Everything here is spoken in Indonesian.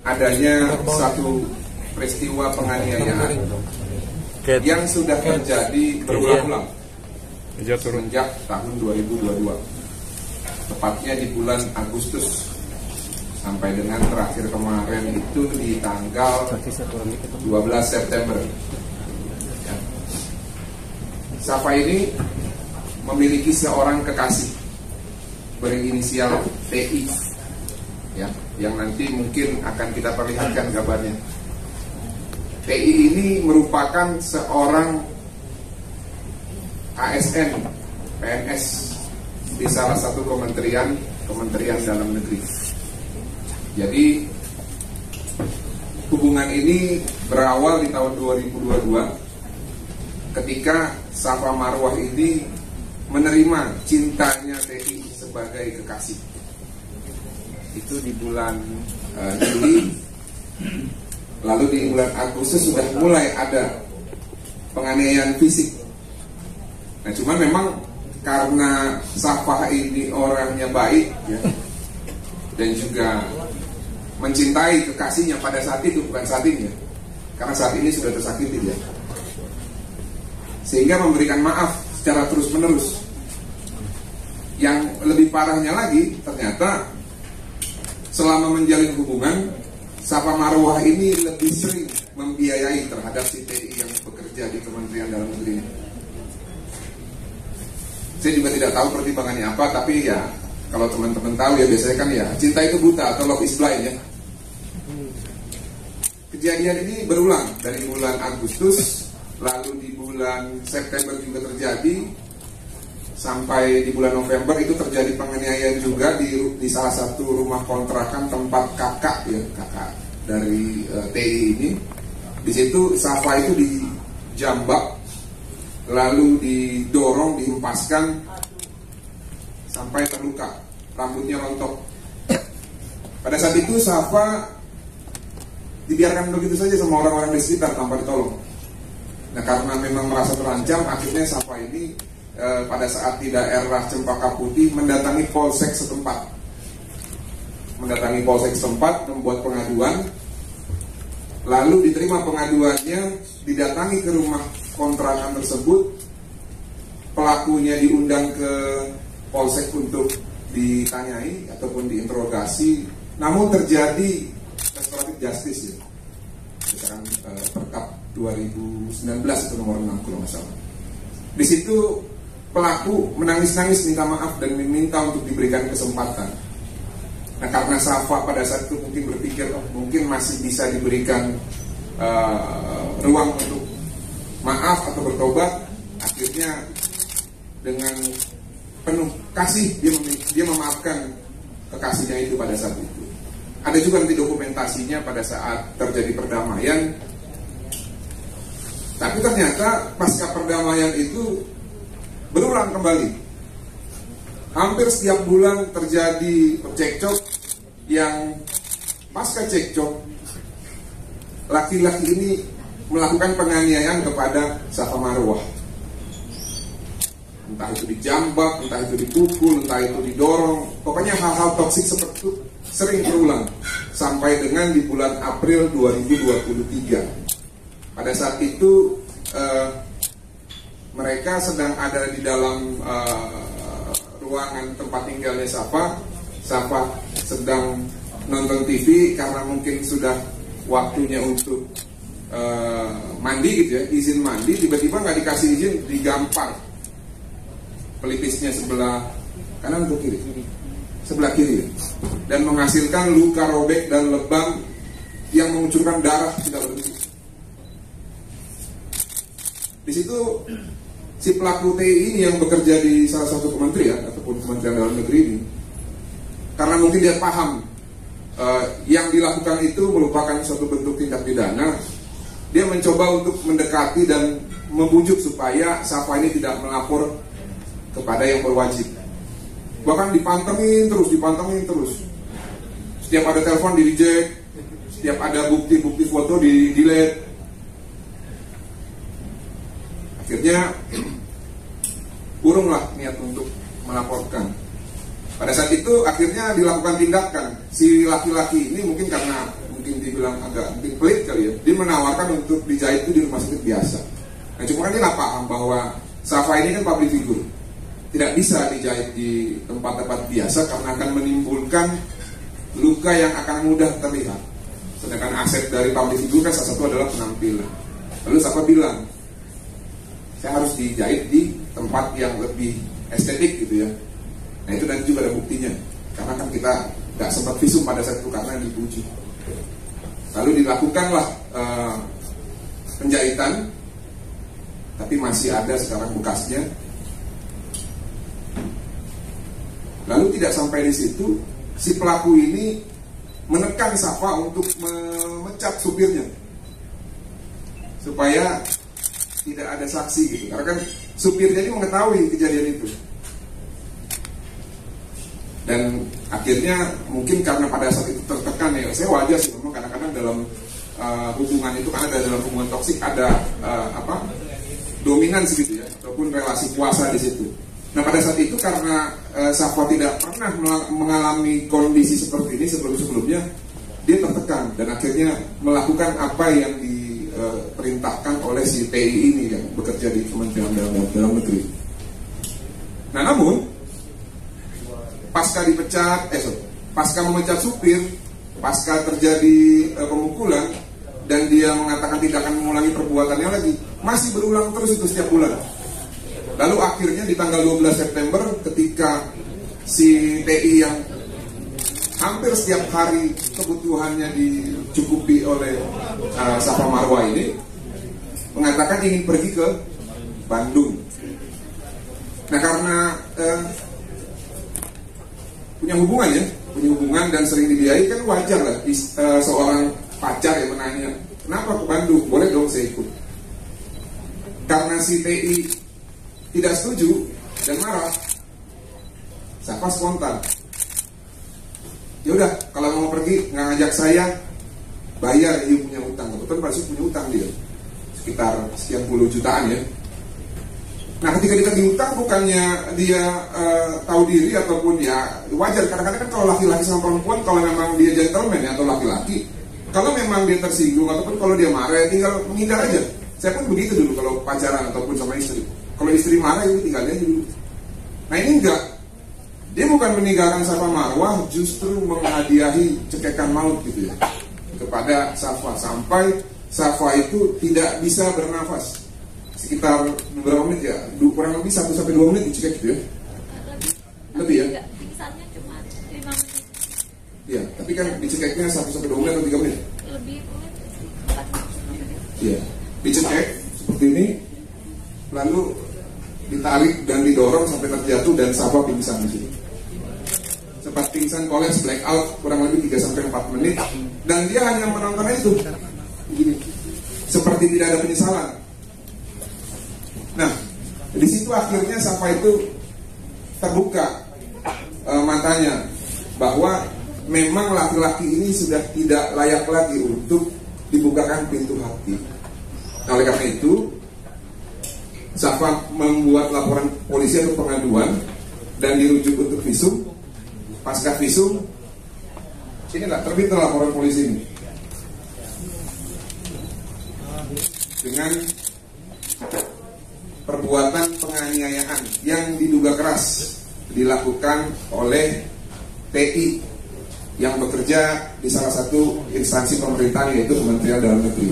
adanya satu peristiwa penganiayaan yang sudah terjadi berulang-ulang sejak tahun 2022, tepatnya di bulan Agustus sampai dengan terakhir kemarin itu di tanggal 12 September. Ya. Safa ini memiliki seorang kekasih berinisial TI, ya, yang nanti mungkin akan kita perlihatkan gambarnya. TI ini merupakan seorang ASN PNS di salah satu kementerian dalam negeri. Jadi hubungan ini berawal di tahun 2022 ketika Safa Marwah ini menerima cintanya TI sebagai kekasih. Itu di bulan Juli. Lalu di bulan Agustus sudah mulai ada penganiayaan fisik. Nah, cuman memang karena Safa ini orangnya baik, ya, dan juga mencintai kekasihnya pada saat itu, bukan saat ini, ya, karena saat ini sudah tersakiti, ya, sehingga memberikan maaf secara terus-menerus. Yang lebih parahnya lagi, ternyata selama menjalin hubungan, Safa Marwah ini lebih sering membiayai terhadap si TI yang bekerja di Kementerian Dalam Negeri. Saya juga tidak tahu pertimbangannya apa, tapi ya kalau teman-teman tahu ya biasanya kan ya cinta itu buta atau love is blind, ya. Kejadian ini berulang dari bulan Agustus, lalu di bulan September juga terjadi, sampai di bulan November itu terjadi penganiayaan juga di salah satu rumah kontrakan tempat kakak, ya, kakak dari TI ini. Di situ Safa itu dijambak, lalu didorong, dihempaskan sampai terluka, rambutnya rontok. Pada saat itu Safa dibiarkan begitu saja sama orang-orang di sekitar tanpa ditolong. Nah, karena memang merasa terancam, akhirnya Safa ini pada saat di daerah Cempaka Putih mendatangi polsek setempat, membuat pengaduan. Lalu diterima pengaduannya, didatangi ke rumah kontrakan tersebut, pelakunya diundang ke polsek untuk ditanyai ataupun diinterogasi. Namun terjadi restoratif justice, ya, berdasarkan Perkap 2019 itu nomor 6 kalau nggak salah. Di situ pelaku menangis-nangis minta maaf dan meminta untuk diberikan kesempatan. Nah, karena Safa pada saat itu mungkin berpikir mungkin masih bisa diberikan ruang untuk maaf atau bertobat, akhirnya dengan penuh kasih dia memaafkan kekasihnya itu pada saat itu. Ada juga nanti dokumentasinya pada saat terjadi perdamaian. Tapi ternyata pasca perdamaian itu berulang kembali. Hampir setiap bulan terjadi cekcok, yang pasca cekcok laki-laki ini melakukan penganiayaan kepada Safa Marwah. Entah itu dijambak, entah itu dipukul, entah itu didorong. Pokoknya hal-hal toksik seperti itu sering berulang sampai dengan di bulan April 2023. Pada saat itu mereka sedang ada di dalam ruangan tempat tinggalnya Safa. Safa sedang nonton TV karena mungkin sudah waktunya untuk mandi gitu, ya, izin mandi. Tiba-tiba nggak dikasih izin, digampar pelipisnya sebelah kanan atau kiri? Sebelah kiri, ya. Dan menghasilkan luka robek dan lebam yang mengucurkan darah tidak berhenti. Di situ si pelaku TI ini yang bekerja di salah satu kementerian ataupun Kementerian Dalam Negeri ini, karena mungkin dia paham yang dilakukan itu merupakan suatu bentuk tindak pidana, dia mencoba untuk mendekati dan membujuk supaya Safa ini tidak melapor kepada yang berwajib. Bahkan dipantengin terus. Setiap ada telepon di reject, setiap ada bukti-bukti foto di delete. Akhirnya urunglah niat untuk melaporkan. Pada saat itu akhirnya dilakukan tindakan. Si laki-laki ini mungkin karena dibilang agak mungkin pelit kali ya, dia menawarkan untuk dijahit itu di rumah sakit biasa. Nah cuma kan dia nggak paham bahwa Safa ini kan public figure, tidak bisa dijahit di tempat-tempat biasa karena akan menimbulkan luka yang akan mudah terlihat. Sedangkan aset dari public figure kan salah satu adalah penampilan. Lalu Safa bilang, saya harus dijahit di tempat yang lebih estetik gitu ya. Nah itu nanti juga ada buktinya, karena kan kita nggak sempat visum pada saat itu karena dipuji. Lalu dilakukanlah penjahitan, tapi masih ada sekarang bekasnya. Lalu tidak sampai di situ, si pelaku ini menekan Safa untuk memecat supirnya supaya tidak ada saksi gitu. Karena kan supirnya ini mengetahui kejadian itu. Dan akhirnya mungkin karena pada saat itu tertekan ya, saya wajar sih memang kadang-kadang dalam hubungan itu kan ada, dalam hubungan toksik ada dominan gitu ya, ataupun relasi kuasa di situ. Nah pada saat itu karena Safa tidak pernah mengalami kondisi seperti ini sebelumnya, dia tertekan dan akhirnya melakukan apa yang diperintahkan oleh si TI ini yang bekerja di Kementerian Dalam Negeri. Nah namun pasca memecat supir, pasca terjadi pemukulan dan dia mengatakan tidak akan mengulangi perbuatannya lagi, masih berulang terus itu setiap bulan. Lalu akhirnya di tanggal 12 September ketika si TI yang hampir setiap hari kebutuhannya dicukupi oleh Safa Marwah ini mengatakan ingin pergi ke Bandung. Nah karena punya hubungan dan sering dibiayai, kan wajar lah seorang pacar yang menanya, kenapa ke Bandung? Boleh dong saya ikut. Karena si TI tidak setuju dan marah, Safa spontan, ya udah kalau mau pergi nggak ngajak saya, bayar you punya utang. Kebetulan Pak Yusuf punya utang dia sekitar sekian puluh jutaan ya. Nah ketika ditagih utang, bukannya dia tahu diri ataupun ya wajar. Kadang-kadang kan kalau laki-laki sama perempuan, kalau memang dia gentleman ya, atau laki-laki, kalau memang dia tersinggung ataupun kalau dia marah ya tinggal menghindar aja. Saya pun begitu dulu kalau pacaran ataupun sama istri. Kalau istri marah ya tinggalnya aja dulu. Nah ini enggak, dia bukan meninggalkan Safa Marwah, justru menghadiahi cekekan maut gitu ya kepada Safa, sampai Safa itu tidak bisa bernafas sekitar beberapa menit ya, kurang lebih 1-2 menit dicekek gitu ya. Lebih ya? Pingsannya cuma 5 menit. Iya, tapi kan dicekeknya 1-2 menit atau 3 menit. Lebih 4 menit. Iya, dicekek seperti ini, lalu ditarik dan didorong sampai terjatuh dan Safa pingsan di situ. Sempat pingsan, kolaps, blackout kurang lebih 3-4 menit, dan dia hanya menonton itu begini, seperti tidak ada penyesalan. Nah, di situ akhirnya Safa itu terbuka matanya bahwa memang laki-laki ini sudah tidak layak lagi untuk dibukakan pintu hati. Nah, oleh karena itu Safa membuat laporan polisi atau pengaduan dan dirujuk untuk visum. Pasca visum, inilah terbit laporan polisi ini dengan perbuatan penganiayaan yang diduga keras dilakukan oleh TI yang bekerja di salah satu instansi pemerintahan, yaitu Kementerian Dalam Negeri.